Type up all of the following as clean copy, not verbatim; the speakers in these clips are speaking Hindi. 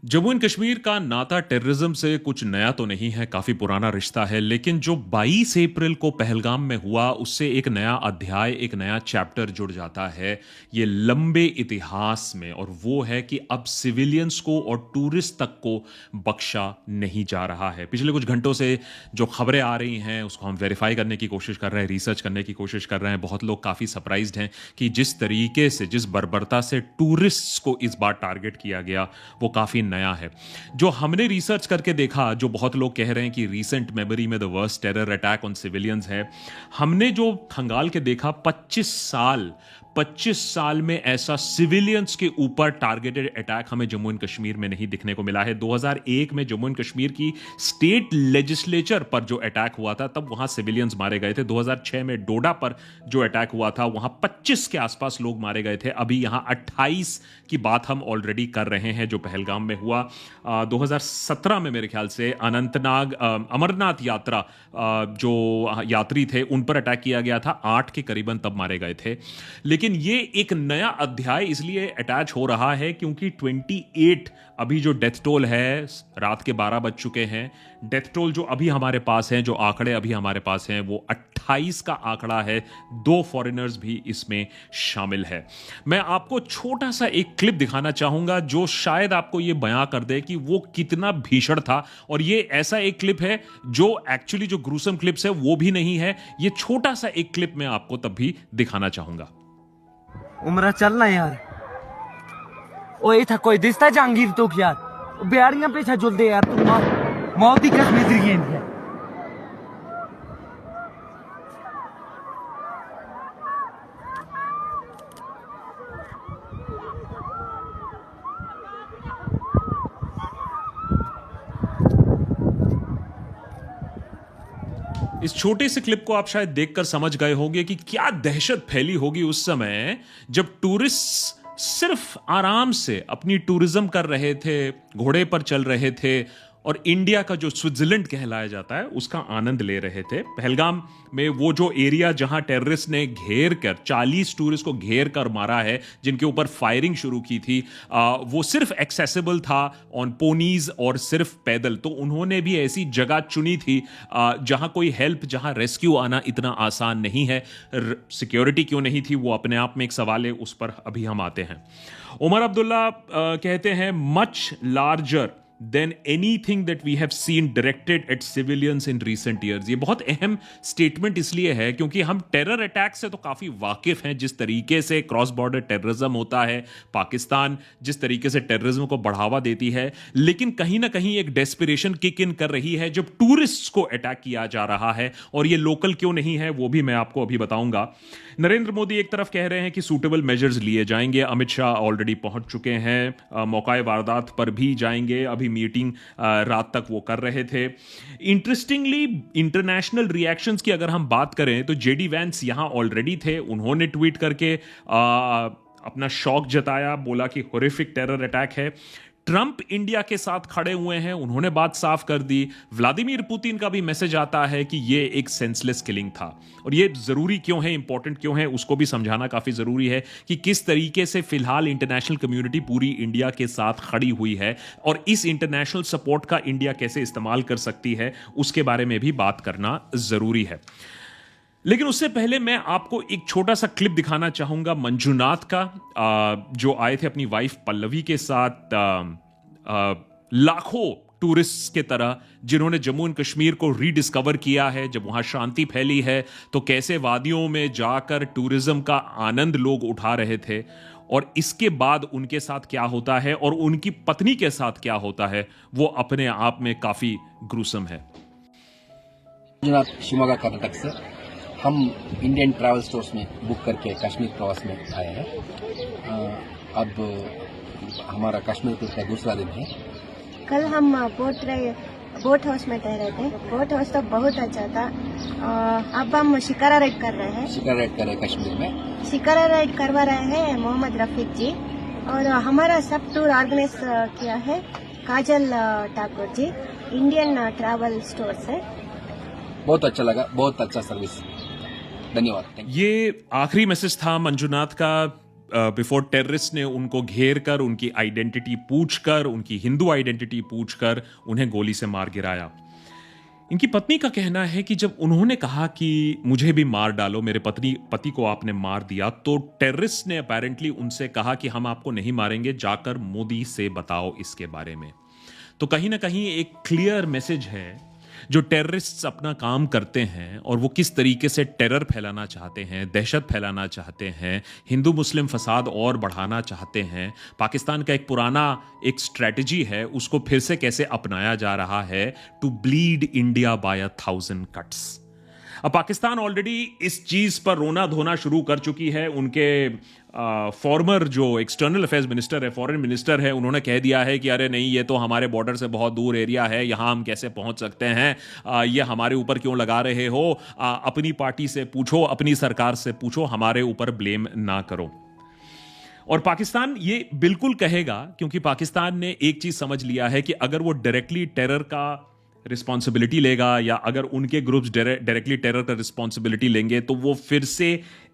जम्मू एंड कश्मीर का नाता टेररिज्म से कुछ नया तो नहीं है, काफी पुराना रिश्ता है। लेकिन जो 22 अप्रैल को पहलगाम में हुआ, उससे एक नया अध्याय, एक नया चैप्टर जुड़ जाता है ये लंबे इतिहास में, और वो है कि अब सिविलियंस को और टूरिस्ट तक को बख्शा नहीं जा रहा है। पिछले कुछ घंटों से जो खबरें आ रही हैं उसको हम वेरीफाई करने की कोशिश कर रहे हैं, रिसर्च करने की कोशिश कर रहे हैं। बहुत लोग काफी सरप्राइज्ड हैं कि जिस तरीके से, जिस बर्बरता से टूरिस्ट्स को इस बार टारगेट किया गया वो काफी नया है। जो हमने रिसर्च करके देखा, जो बहुत लोग कह रहे हैं कि रीसेंट मेमोरी में the worst terror attack on civilians है, हमने जो खंगाल के देखा 25 साल में ऐसा सिविलियंस के ऊपर टारगेटेड अटैक हमें जम्मू एंड कश्मीर में नहीं दिखने को मिला है। 2001 में जम्मू एंड कश्मीर की स्टेट लेजिस्लेचर पर जो अटैक हुआ था तब वहां सिविलियंस मारे गए थे। 2006 में डोडा पर जो अटैक हुआ था वहां 25 के आसपास लोग मारे गए थे। अभी यहां 28 की बात हम ऑलरेडी कर रहे हैं जो पहलगाम में हुआ। 2017 में मेरे ख्याल से अनंतनाग अमरनाथ यात्रा जो यात्री थे उन पर अटैक किया गया था, 8 के करीबन तब मारे गए थे। लेकिन ये एक नया अध्याय इसलिए अटैच हो रहा है क्योंकि 28 अभी जो डेथ टोल है, रात के 12 बज चुके हैं। डेथ टोल जो अभी हमारे पास हैं, जो आंकड़े अभी हमारे पास हैं, वो 28 का आंकड़ा है। 2 फॉरेनर्स भी इसमें शामिल है। मैं आपको छोटा सा एक क्लिप दिखाना चाहूंगा जो शायद आपको ये बयां कर दे कि वो कितना भीषण था। और ये ऐसा एक क्लिप है जो एक्चुअली जो ग्रूसम क्लिप्स है वो भी नहीं है। ये छोटा सा एक क्लिप मैं आपको तब भी दिखाना चाहूंगा। उमरा चलना यार। ओए था कोई दिसता जहांगीर तो यार बिहारियां पीछा जुलदे यार तू मौत ही कसम इधर ही है। इस छोटे से क्लिप को आप शायद देखकर समझ गए होंगे कि क्या दहशत फैली होगी उस समय जब टूरिस्ट सिर्फ आराम से अपनी टूरिज्म कर रहे थे, घोड़े पर चल रहे थे और इंडिया का जो स्विट्जरलैंड कहलाया जाता है उसका आनंद ले रहे थे। पहलगाम में वो जो एरिया जहां टेररिस्ट ने घेर कर 40 टूरिस्ट को घेर कर मारा है, जिनके ऊपर फायरिंग शुरू की थी, वो सिर्फ एक्सेसिबल था ऑन पोनीज और सिर्फ पैदल। तो उन्होंने भी ऐसी जगह चुनी थी जहां कोई हेल्प, जहां रेस्क्यू आना इतना आसान नहीं है। सिक्योरिटी क्यों नहीं थी वो अपने आप में एक सवाल है, उस पर अभी हम आते हैं। उमर अब्दुल्ला कहते हैं much larger than anything that we have seen directed at civilians in recent years। ये बहुत अहम स्टेटमेंट इसलिए है क्योंकि हम टेरर अटैक से तो काफी वाकिफ हैं, जिस तरीके से क्रॉस बॉर्डर टेररिज्म होता है, पाकिस्तान जिस तरीके से टेररिज्म को बढ़ावा देती है। लेकिन कहीं ना कहीं एक डेस्पिरेशन किक इन कर रही है जब टूरिस्ट्स को अटैक किया जा रहा है, और ये लोकल क्यों नहीं है वो भी मैं आपको अभी बताऊंगा। नरेंद्र मोदी एक तरफ कह रहे हैं कि सूटेबल मेजर्स लिए जाएंगे, अमित शाह ऑलरेडी पहुंच चुके हैं, मौकाए वारदात पर भी जाएंगे, अभी मीटिंग रात तक वो कर रहे थे। इंटरेस्टिंगली इंटरनेशनल रिएक्शंस की अगर हम बात करें तो जेडी वैंस यहां ऑलरेडी थे। उन्होंने ट्वीट करके अपना शौक जताया, बोला कि हॉरिफिक टेरर अटैक है। ट्रंप इंडिया के साथ खड़े हुए हैं, उन्होंने बात साफ कर दी। व्लादिमीर पुतिन का भी मैसेज आता है कि ये एक सेंसलेस किलिंग था। और ये जरूरी क्यों है, इंपॉर्टेंट क्यों है, उसको भी समझाना काफी जरूरी है कि किस तरीके से फिलहाल इंटरनेशनल कम्युनिटी पूरी इंडिया के साथ खड़ी हुई है और इस इंटरनेशनल सपोर्ट का इंडिया कैसे इस्तेमाल कर सकती है, उसके बारे में भी बात करना जरूरी है। लेकिन उससे पहले मैं आपको एक छोटा सा क्लिप दिखाना चाहूंगा मंजुनाथ का, जो आए थे अपनी वाइफ पल्लवी के साथ, लाखों टूरिस्ट के तरह जिन्होंने जम्मू एंड कश्मीर को रीडिस्कवर किया है। जब वहां शांति फैली है तो कैसे वादियों में जाकर टूरिज्म का आनंद लोग उठा रहे थे, और इसके बाद उनके साथ क्या होता है और उनकी पत्नी के साथ क्या होता है, वो अपने आप में काफी ग्रूसम है। शिवमोगा कर्नाटक से हम इंडियन ट्रैवल स्टोर्स में बुक करके कश्मीर प्रवास में आए हैं। अब हमारा कश्मीर टूर का दूसरा दिन है। कल हम बोट हाउस में ठहरे थे। बोट हाउस तो बहुत अच्छा था। अब हम शिकारा राइड कर रहे हैं। शिकारा राइड कर रहे हैं कश्मीर में। शिकारा राइड करवा रहे हैं मोहम्मद रफीक जी, और हमारा सब टूर ऑर्गेनाइज किया है काजल Thakur ji, Indian travel store से। बहुत अच्छा लगा, बहुत अच्छा सर्विस, धन्यवाद। ये आखिरी मैसेज था मंजुनाथ का। बिफोर टेररिस्ट ने उनको घेर कर, उनकी आइडेंटिटी पूछकर, उनकी हिंदू आइडेंटिटी पूछकर उन्हें गोली से मार गिराया। इनकी पत्नी का कहना है कि जब उन्होंने कहा कि मुझे भी मार डालो, मेरे पति को आपने मार दिया, तो टेररिस्ट ने अपेरेंटली उनसे कहा कि हम आपको नहीं मारेंगे, जाकर मोदी से बताओ इसके बारे में। तो कहीं ना कहीं एक क्लियर मैसेज है जो टेररिस्ट्स अपना काम करते हैं और वो किस तरीके से टेरर फैलाना चाहते हैं, दहशत फैलाना चाहते हैं, हिंदू मुस्लिम फसाद और बढ़ाना चाहते हैं। पाकिस्तान का एक पुराना एक स्ट्रेटजी है, उसको फिर से कैसे अपनाया जा रहा है, to bleed India by 1000 cuts. अब पाकिस्तान ऑलरेडी इस चीज पर रोना धोना शुरू कर चुकी है। उनके फॉर्मर जो एक्सटर्नल अफेयर्स मिनिस्टर है, फॉरेन मिनिस्टर है, उन्होंने कह दिया है कि अरे नहीं, ये तो हमारे बॉर्डर से बहुत दूर एरिया है, यहां हम कैसे पहुंच सकते हैं, ये हमारे ऊपर क्यों लगा रहे हो, अपनी पार्टी से पूछो, अपनी सरकार से पूछो, हमारे ऊपर ब्लेम ना करो। और पाकिस्तान ये बिल्कुल कहेगा, क्योंकि पाकिस्तान ने एक चीज समझ लिया है कि अगर वो डायरेक्टली टेरर का रिस्पॉन्सिबिलिटी लेगा या अगर उनके ग्रुप्स डायरेक्टली टेरर का रिस्पॉन्सिबिलिटी लेंगे तो वो फिर से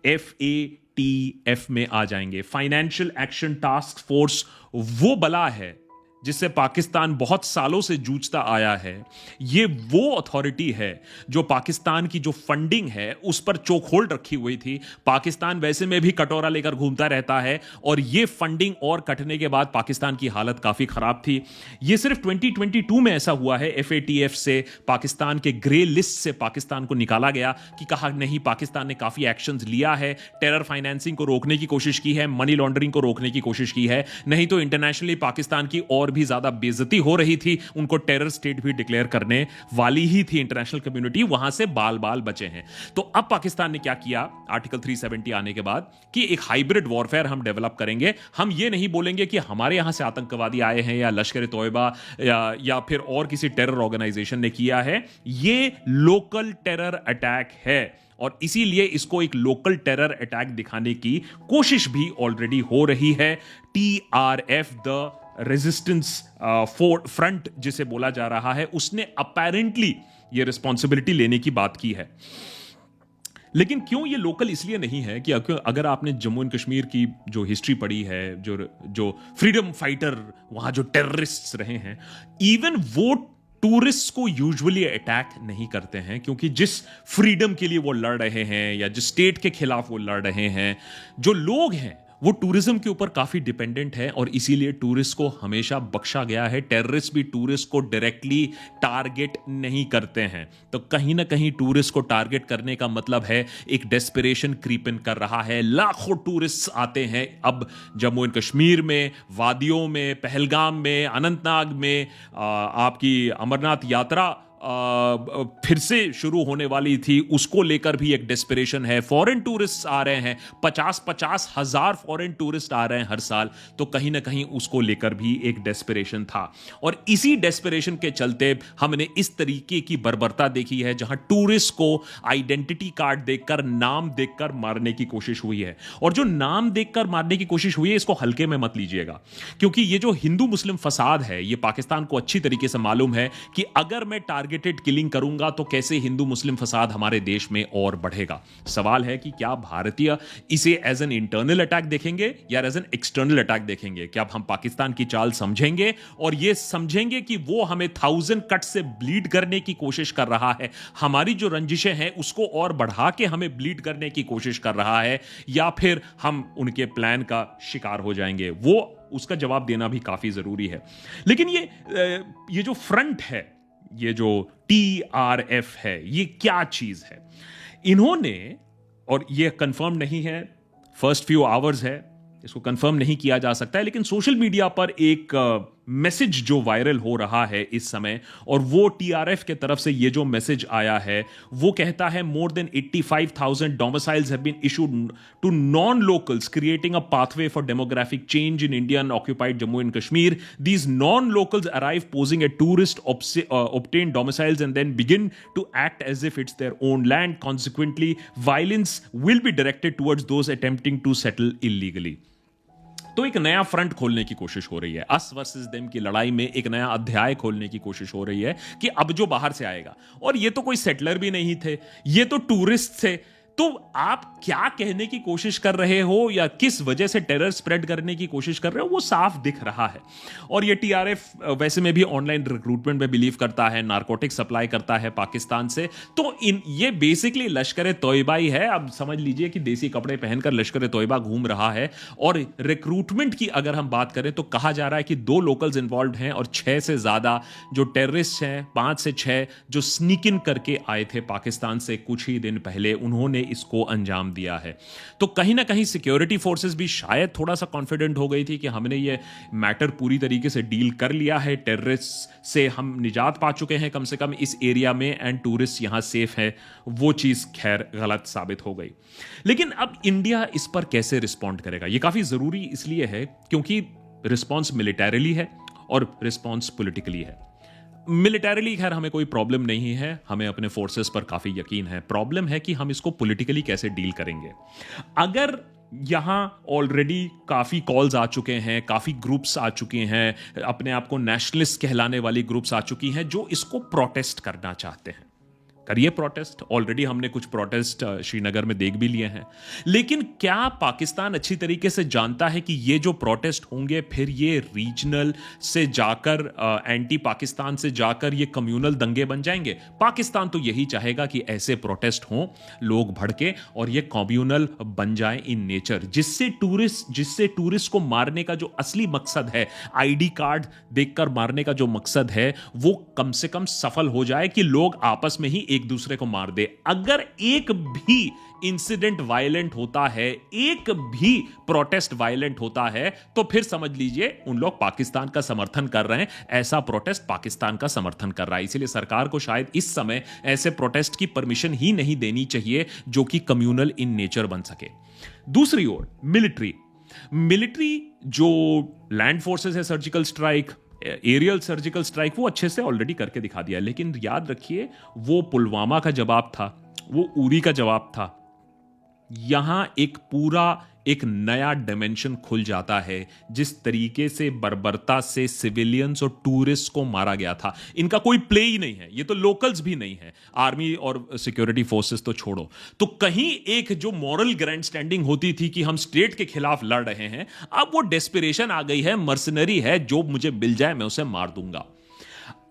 FATF में आ जाएंगे। फाइनेंशियल एक्शन टास्क फोर्स वो बला है जिससे पाकिस्तान बहुत सालों से जूझता आया है। ये वो अथॉरिटी है जो पाकिस्तान की जो फंडिंग है उस पर चोक होल्ड रखी हुई थी। पाकिस्तान वैसे में भी कटोरा लेकर घूमता रहता है और ये फंडिंग और कटने के बाद पाकिस्तान की हालत काफी खराब थी। ये सिर्फ 2022 में ऐसा हुआ है, FATF से पाकिस्तान के ग्रे लिस्ट से पाकिस्तान को निकाला गया कि कहा नहीं, पाकिस्तान ने काफी एक्शंस लिया है, टेरर फाइनेंसिंग को रोकने की कोशिश की है, मनी लॉन्ड्रिंग को रोकने की कोशिश की है, नहीं तो इंटरनेशनली पाकिस्तान की और भी ज्यादा बेइज्जती हो रही थी, उनको टेरर स्टेट भी डिक्लेयर करने वाली ही थी इंटरनेशनल कम्युनिटी, वहां से बाल बाल बचे हैं। तो अब पाकिस्तान ने क्या किया आर्टिकल 370 आने के बाद कि एक हाइब्रिड वॉरफेयर हम डेवलप करेंगे। हम ये नहीं बोलेंगे कि हमारे यहां से आतंकवादी आए हैं या लश्कर तोयबा या फिर और किसी टेरर ऑर्गेनाइजेशन ने किया है, ये लोकल टेरर अटैक है और इसीलिए इसको एक लोकल टेरर अटैक दिखाने की कोशिश भी ऑलरेडी हो रही है। TRF द रेजिस्टेंस फ्रंट जिसे बोला जा रहा है, उसने अपेरेंटली ये रिस्पॉन्सिबिलिटी लेने की बात की है। लेकिन क्यों ये लोकल इसलिए नहीं है कि अगर आपने जम्मू एंड कश्मीर की जो हिस्ट्री पढ़ी है, जो फ्रीडम फाइटर वहां जो टेररिस्ट्स रहे हैं, इवन वो टूरिस्ट को यूजुअली अटैक नहीं करते हैं, क्योंकि जिस फ्रीडम के लिए वो लड़ रहे हैं या जिस स्टेट के खिलाफ वो लड़ रहे हैं, जो लोग हैं वो टूरिज्म के ऊपर काफी डिपेंडेंट है और इसीलिए टूरिस्ट को हमेशा बख्शा गया है। टेररिस्ट भी टूरिस्ट को डायरेक्टली टारगेट नहीं करते हैं। तो कहीं ना कहीं टूरिस्ट को टारगेट करने का मतलब है एक डेस्परेशन क्रीप इन कर रहा है। लाखों टूरिस्ट आते हैं अब जम्मू एंड कश्मीर में, वादियों में, पहलगाम में, अनंतनाग में। आपकी अमरनाथ यात्रा फिर से शुरू होने वाली थी, उसको लेकर भी एक डेस्परेशन है। फॉरेन टूरिस्ट आ रहे हैं, 50-50 हजार फॉरेन टूरिस्ट आ रहे हैं हर साल, तो कहीं ना कहीं उसको लेकर भी एक डेस्परेशन था। और इसी डेस्परेशन के चलते हमने इस तरीके की बर्बरता देखी है जहां टूरिस्ट को आइडेंटिटी कार्ड देखकर, नाम देखकर मारने की कोशिश हुई है। और जो नाम देखकर मारने की कोशिश हुई है, इसको हल्के में मत लीजिएगा, क्योंकि ये जो हिंदू मुस्लिम फसाद है, ये पाकिस्तान को अच्छी तरीके से मालूम है कि अगर मैं टारगेटेड किलिंग करूंगा तो कैसे हिंदू मुस्लिम फसाद हमारे देश में और बढ़ेगा। सवाल है कि क्या भारतीय इसे एज एन इंटरनल अटैक देखेंगे या एज एन एक्सटर्नल अटैक देखेंगे? क्या हम पाकिस्तान की चाल समझेंगे और यह समझेंगे कि वो हमें 1000 कट से ब्लीड करने की कोशिश कर रहा है, हमारी जो रंजिशें हैं उसको और बढ़ा के हमें ब्लीड करने की कोशिश कर रहा है, या फिर हम उनके प्लान का शिकार हो जाएंगे? वो उसका जवाब देना भी काफी जरूरी है। लेकिन ये जो फ्रंट है, ये जो TRF है, ये क्या चीज है? इन्होंने, और ये कंफर्म नहीं है, फर्स्ट फ्यू आवर्स है, इसको कंफर्म नहीं किया जा सकता है, लेकिन सोशल मीडिया पर एक मैसेज जो वायरल हो रहा है इस समय, और वो TRF के तरफ से ये जो मैसेज आया है वो कहता है more than 85,000 domiciles have been issued to non locals creating a pathway for demographic change in Indian occupied Jammu and Kashmir. These non locals arrive posing a tourist obtain domiciles and then begin to act as if it's their own land. Consequently, violence will be directed towards those attempting to settle illegally. तो एक नया फ्रंट खोलने की कोशिश हो रही है, अस वर्सेस देम की लड़ाई में एक नया अध्याय खोलने की कोशिश हो रही है कि अब जो बाहर से आएगा, और ये तो कोई सेटलर भी नहीं थे, ये तो टूरिस्ट थे, तो आप क्या कहने की कोशिश कर रहे हो या किस वजह से टेरर स्प्रेड करने की कोशिश कर रहे हो वो साफ दिख रहा है। और ये टीआरएफ वैसे में भी ऑनलाइन रिक्रूटमेंट में बिलीव करता है, नारकोटिक सप्लाई करता है पाकिस्तान से। तो ये बेसिकली लश्कर तोयबा ही है। अब समझ लीजिए कि देसी कपड़े पहनकर लश्कर तोयबा घूम रहा है। और रिक्रूटमेंट की अगर हम बात करें तो कहा जा रहा है कि 2 लोकल्स इन्वॉल्व हैं और 6 से ज्यादा जो टेररिस्ट हैं, 5 से 6 जो स्नीक इन करके आए थे पाकिस्तान से कुछ ही दिन पहले, उन्होंने इसको अंजाम दिया है। तो कहीं ना कहीं सिक्योरिटी फोर्सेस भी शायद थोड़ा सा कॉन्फिडेंट हो गई थी कि हमने ये मैटर पूरी तरीके से डील कर लिया है, टेररिस्ट से हम निजात पा चुके हैं कम से कम इस एरिया में, एंड टूरिस्ट यहां सेफ है। वो चीज खैर गलत साबित हो गई। लेकिन अब इंडिया इस पर कैसे रिस्पॉन्ड करेगा, यह काफी जरूरी इसलिए है क्योंकि रिस्पॉन्स मिलिटरीली है और रिस्पॉन्स पॉलिटिकली है। मिलिटरीली खैर हमें कोई प्रॉब्लम नहीं है, हमें अपने फोर्सेस पर काफी यकीन है। प्रॉब्लम है कि हम इसको पॉलिटिकली कैसे डील करेंगे। अगर यहां ऑलरेडी काफी कॉल्स आ चुके हैं, काफी ग्रुप्स आ चुके हैं, अपने आप को नेशनलिस्ट कहलाने वाली ग्रुप्स आ चुकी हैं जो इसको प्रोटेस्ट करना चाहते हैं, करिए प्रोटेस्ट। ऑलरेडी हमने कुछ प्रोटेस्ट श्रीनगर में देख भी लिए हैं। लेकिन क्या पाकिस्तान अच्छी तरीके से जानता है कि ये जो प्रोटेस्ट होंगे फिर ये रीजनल से जाकर एंटी पाकिस्तान से जाकर ये कम्युनल दंगे बन जाएंगे? पाकिस्तान तो यही चाहेगा कि ऐसे प्रोटेस्ट हों, लोग भड़के और ये कम्युनल बन जाए इन नेचर, जिससे टूरिस्ट को मारने का जो असली मकसद है, आईडी कार्ड देखकर मारने का जो मकसद है, वो कम से कम सफल हो जाए कि लोग आपस में ही एक दूसरे को मार दे। अगर एक भी इंसिडेंट वायलेंट होता है, एक भी प्रोटेस्ट वायलेंट होता है, तो फिर समझ लीजिए उन लोग पाकिस्तान का समर्थन कर रहे हैं। ऐसा प्रोटेस्ट पाकिस्तान का समर्थन कर रहा है। इसलिए सरकार को शायद इस समय ऐसे प्रोटेस्ट की परमिशन ही नहीं देनी चाहिए जो कि कम्युनल इन नेचर बन सके। दूसरी ओर मिलिट्री जो लैंड फोर्सेस है, surgical strike, aerial surgical strike, वो अच्छे से ऑलरेडी करके दिखा दिया। लेकिन याद रखिए वो पुलवामा का जवाब था, वो उरी का जवाब था। यहां एक नया डायमेंशन खुल जाता है। जिस तरीके से बर्बरता से सिविलियंस और टूरिस्ट को मारा गया था, इनका कोई प्ले ही नहीं है। ये तो लोकल्स भी नहीं है, आर्मी और सिक्योरिटी फोर्सेस तो छोड़ो। तो कहीं एक जो मॉरल ग्रैंड स्टैंडिंग होती थी कि हम स्टेट के खिलाफ लड़ रहे हैं, अब वो डेस्पिरेशन आ गई है, मर्सनरी है, जो मुझे मिल जाए मैं उसे मार दूंगा।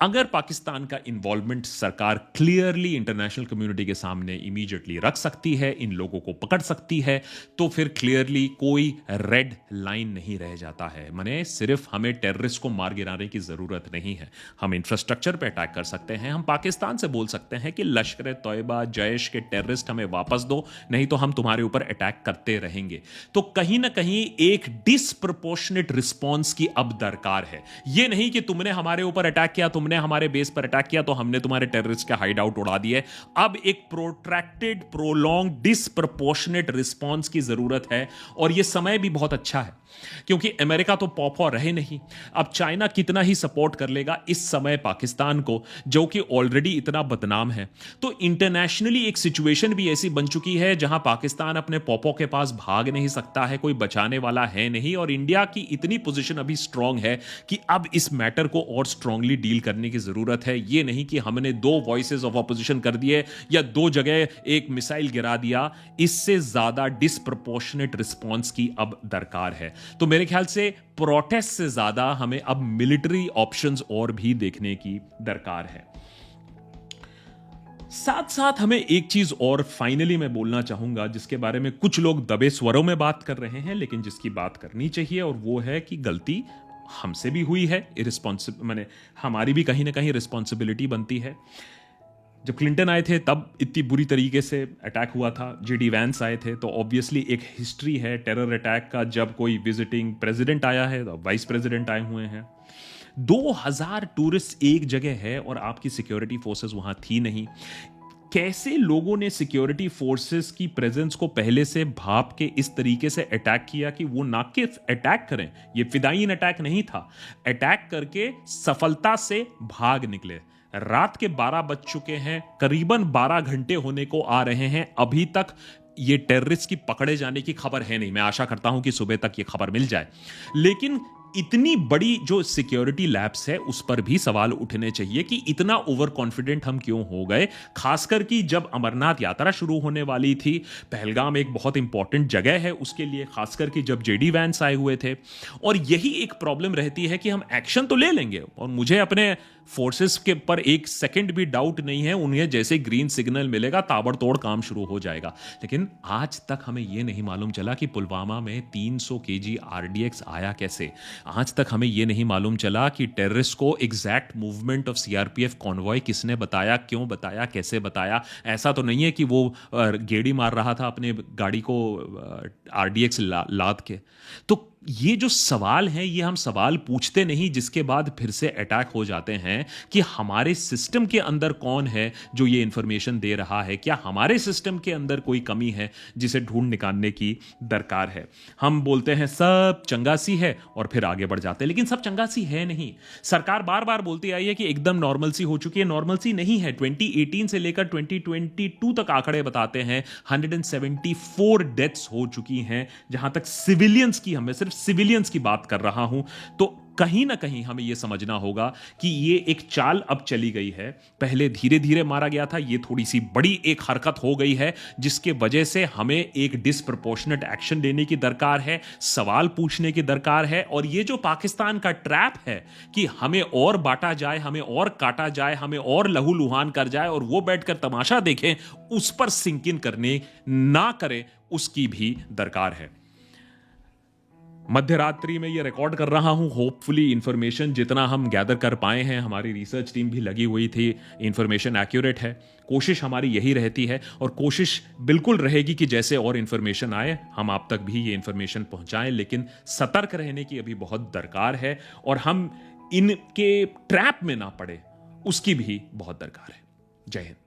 अगर पाकिस्तान का इन्वॉल्वमेंट सरकार क्लियरली इंटरनेशनल कम्युनिटी के सामने इमीडिएटली रख सकती है, इन लोगों को पकड़ सकती है, तो फिर क्लियरली कोई रेड लाइन नहीं रह जाता है। माने सिर्फ हमें टेररिस्ट को मार गिराने की जरूरत नहीं है, हम इंफ्रास्ट्रक्चर पे अटैक कर सकते हैं। हम पाकिस्तान से बोल सकते हैं कि लश्कर तोयबा, जैश के टेररिस्ट हमें वापस दो, नहीं तो हम तुम्हारे ऊपर अटैक करते रहेंगे। तो कहीं ना कहीं एक डिसप्रोपोर्शनेट रिस्पॉन्स की अब दरकार है। यह नहीं कि तुमने हमारे ऊपर अटैक किया, तुमने हमारे बेस पर अटैक किया तो हमने तुम्हारे टेररिस्ट के हाइड आउट उड़ा दिए। अब एक प्रोट्रैक्टेड, प्रोलॉन्ग, डिसप्रोपोर्शनेट रिस्पॉन्स की जरूरत है। और यह समय भी बहुत अच्छा है क्योंकि अमेरिका तो पॉपॉ रहे नहीं। अब चाइना कितना ही सपोर्ट कर लेगा इस समय पाकिस्तान को, जो कि ऑलरेडी इतना बदनाम है। तो इंटरनेशनली एक सिचुएशन भी ऐसी बन चुकी है जहां पाकिस्तान अपने पॉपॉ के पास भाग नहीं सकता है, कोई बचाने वाला है नहीं। और इंडिया की इतनी पोजीशन अभी स्ट्रांग है कि अब इस मैटर को और स्ट्रांगली डील करने की जरूरत है। यह नहीं कि हमने 2 वॉइसेस ऑफ ऑपोजिशन कर दिए या 2 जगह एक मिसाइल गिरा दिया। इससे ज्यादा डिसप्रोपोर्शनेट रिस्पॉन्स की अब दरकार है। तो मेरे ख्याल से प्रोटेस्ट से ज्यादा हमें अब मिलिट्री ऑप्शंस और भी देखने की दरकार है। साथ साथ हमें एक चीज और फाइनली मैं बोलना चाहूंगा, जिसके बारे में कुछ लोग दबे स्वरों में बात कर रहे हैं, लेकिन जिसकी बात करनी चाहिए, और वो है कि गलती हमसे भी हुई है। माने हमारी भी कहीं ना कहीं रिस्पॉन्सिबिलिटी बनती है। जब क्लिंटन आए थे तब इतनी बुरी तरीके से अटैक हुआ था। जेडी वैंस आए थे तो ऑब्वियसली एक हिस्ट्री है टेरर अटैक का। जब कोई विजिटिंग प्रेसिडेंट आया है तो वाइस प्रेसिडेंट आए हुए हैं। 2000 टूरिस्ट एक जगह है और आपकी सिक्योरिटी फोर्सेस वहां थी नहीं। कैसे लोगों ने सिक्योरिटी फोर्सेस की प्रेजेंस को पहले से भाप के इस तरीके से अटैक किया कि वो ना कि अटैक करें, ये फिदायीन अटैक नहीं था, अटैक करके सफलता से भाग निकले। रात के 12 बज चुके हैं, करीबन 12 घंटे होने को आ रहे हैं, अभी तक ये टेररिस्ट की पकड़े जाने की खबर है नहीं। मैं आशा करता हूं कि सुबह तक ये खबर मिल जाए। लेकिन इतनी बड़ी जो सिक्योरिटी लैब्स है उस पर भी सवाल उठने चाहिए कि इतना ओवर कॉन्फिडेंट हम क्यों हो गए, खासकर कि जब अमरनाथ यात्रा शुरू होने वाली थी। पहलगाम एक बहुत इंपॉर्टेंट जगह है उसके लिए, खासकर कि जब जेडी वैंस आए हुए थे। और यही एक प्रॉब्लम रहती है कि हम एक्शन तो ले लेंगे, और मुझे अपने फोर्सेस के पर एक सेकंड भी डाउट नहीं है, उन्हें जैसे ग्रीन सिग्नल मिलेगा ताबड़तोड़ काम शुरू हो जाएगा। लेकिन आज तक हमें यह नहीं मालूम चला कि पुलवामा में 300 केजी आरडीएक्स आया कैसे। आज तक हमें यह नहीं मालूम चला कि टेररिस्ट को exact movement of CRPF convoy किसने बताया, क्यों बताया, कैसे बताया। ऐसा तो नहीं है कि वो गेड़ी मार रहा था अपने गाड़ी को आरडीएक्स लाद के। तो ये जो सवाल हैं ये हम सवाल पूछते नहीं, जिसके बाद फिर से अटैक हो जाते हैं कि हमारे सिस्टम के अंदर कौन है जो ये इंफॉर्मेशन दे रहा है, क्या हमारे सिस्टम के अंदर कोई कमी है जिसे ढूंढ निकालने की दरकार है। हम बोलते हैं सब चंगासी है और फिर आगे बढ़ जाते हैं, लेकिन सब चंगासी है नहीं। सरकार बार बार बोलती आई है कि एकदम नॉर्मलसी हो चुकी है, नॉर्मलसी नहीं है। 2018 से लेकर 2022 तक आंकड़े बताते हैं 174 डेथ्स हो चुकी हैं। जहां तक सिविलियंस की, मैं सिर्फ सिविलियंस की बात कर रहा हूं, तो कहीं ना कहीं हमें यह समझना होगा कि ये एक चाल अब चली गई है। पहले धीरे धीरे मारा गया था, ये थोड़ी सी बड़ी एक हरकत हो गई है जिसके वजह से हमें एक डिसप्रोपोर्शनेट एक्शन लेने की दरकार है, सवाल पूछने की दरकार है। और ये जो पाकिस्तान का ट्रैप है कि हमें और बांटा जाए, हमें और काटा जाए, हमें और लहूलुहान कर जाए और वो बैठकर तमाशा देखें, उस पर सिंक इन करने ना करें, उसकी भी दरकार है। मध्य रात्रि में ये रिकॉर्ड कर रहा हूं। होपफुली इंफॉर्मेशन जितना हम गैदर कर पाए हैं, हमारी रिसर्च टीम भी लगी हुई थी, इंफॉर्मेशन एक्यूरेट है। कोशिश हमारी यही रहती है और कोशिश बिल्कुल रहेगी कि जैसे और इंफॉर्मेशन आए हम आप तक भी ये इंफॉर्मेशन पहुंचाएं, लेकिन सतर्क रहने की अभी बहुत दरकार है और हम इनके ट्रैप में ना पड़े उसकी भी बहुत दरकार है। जय हिंद।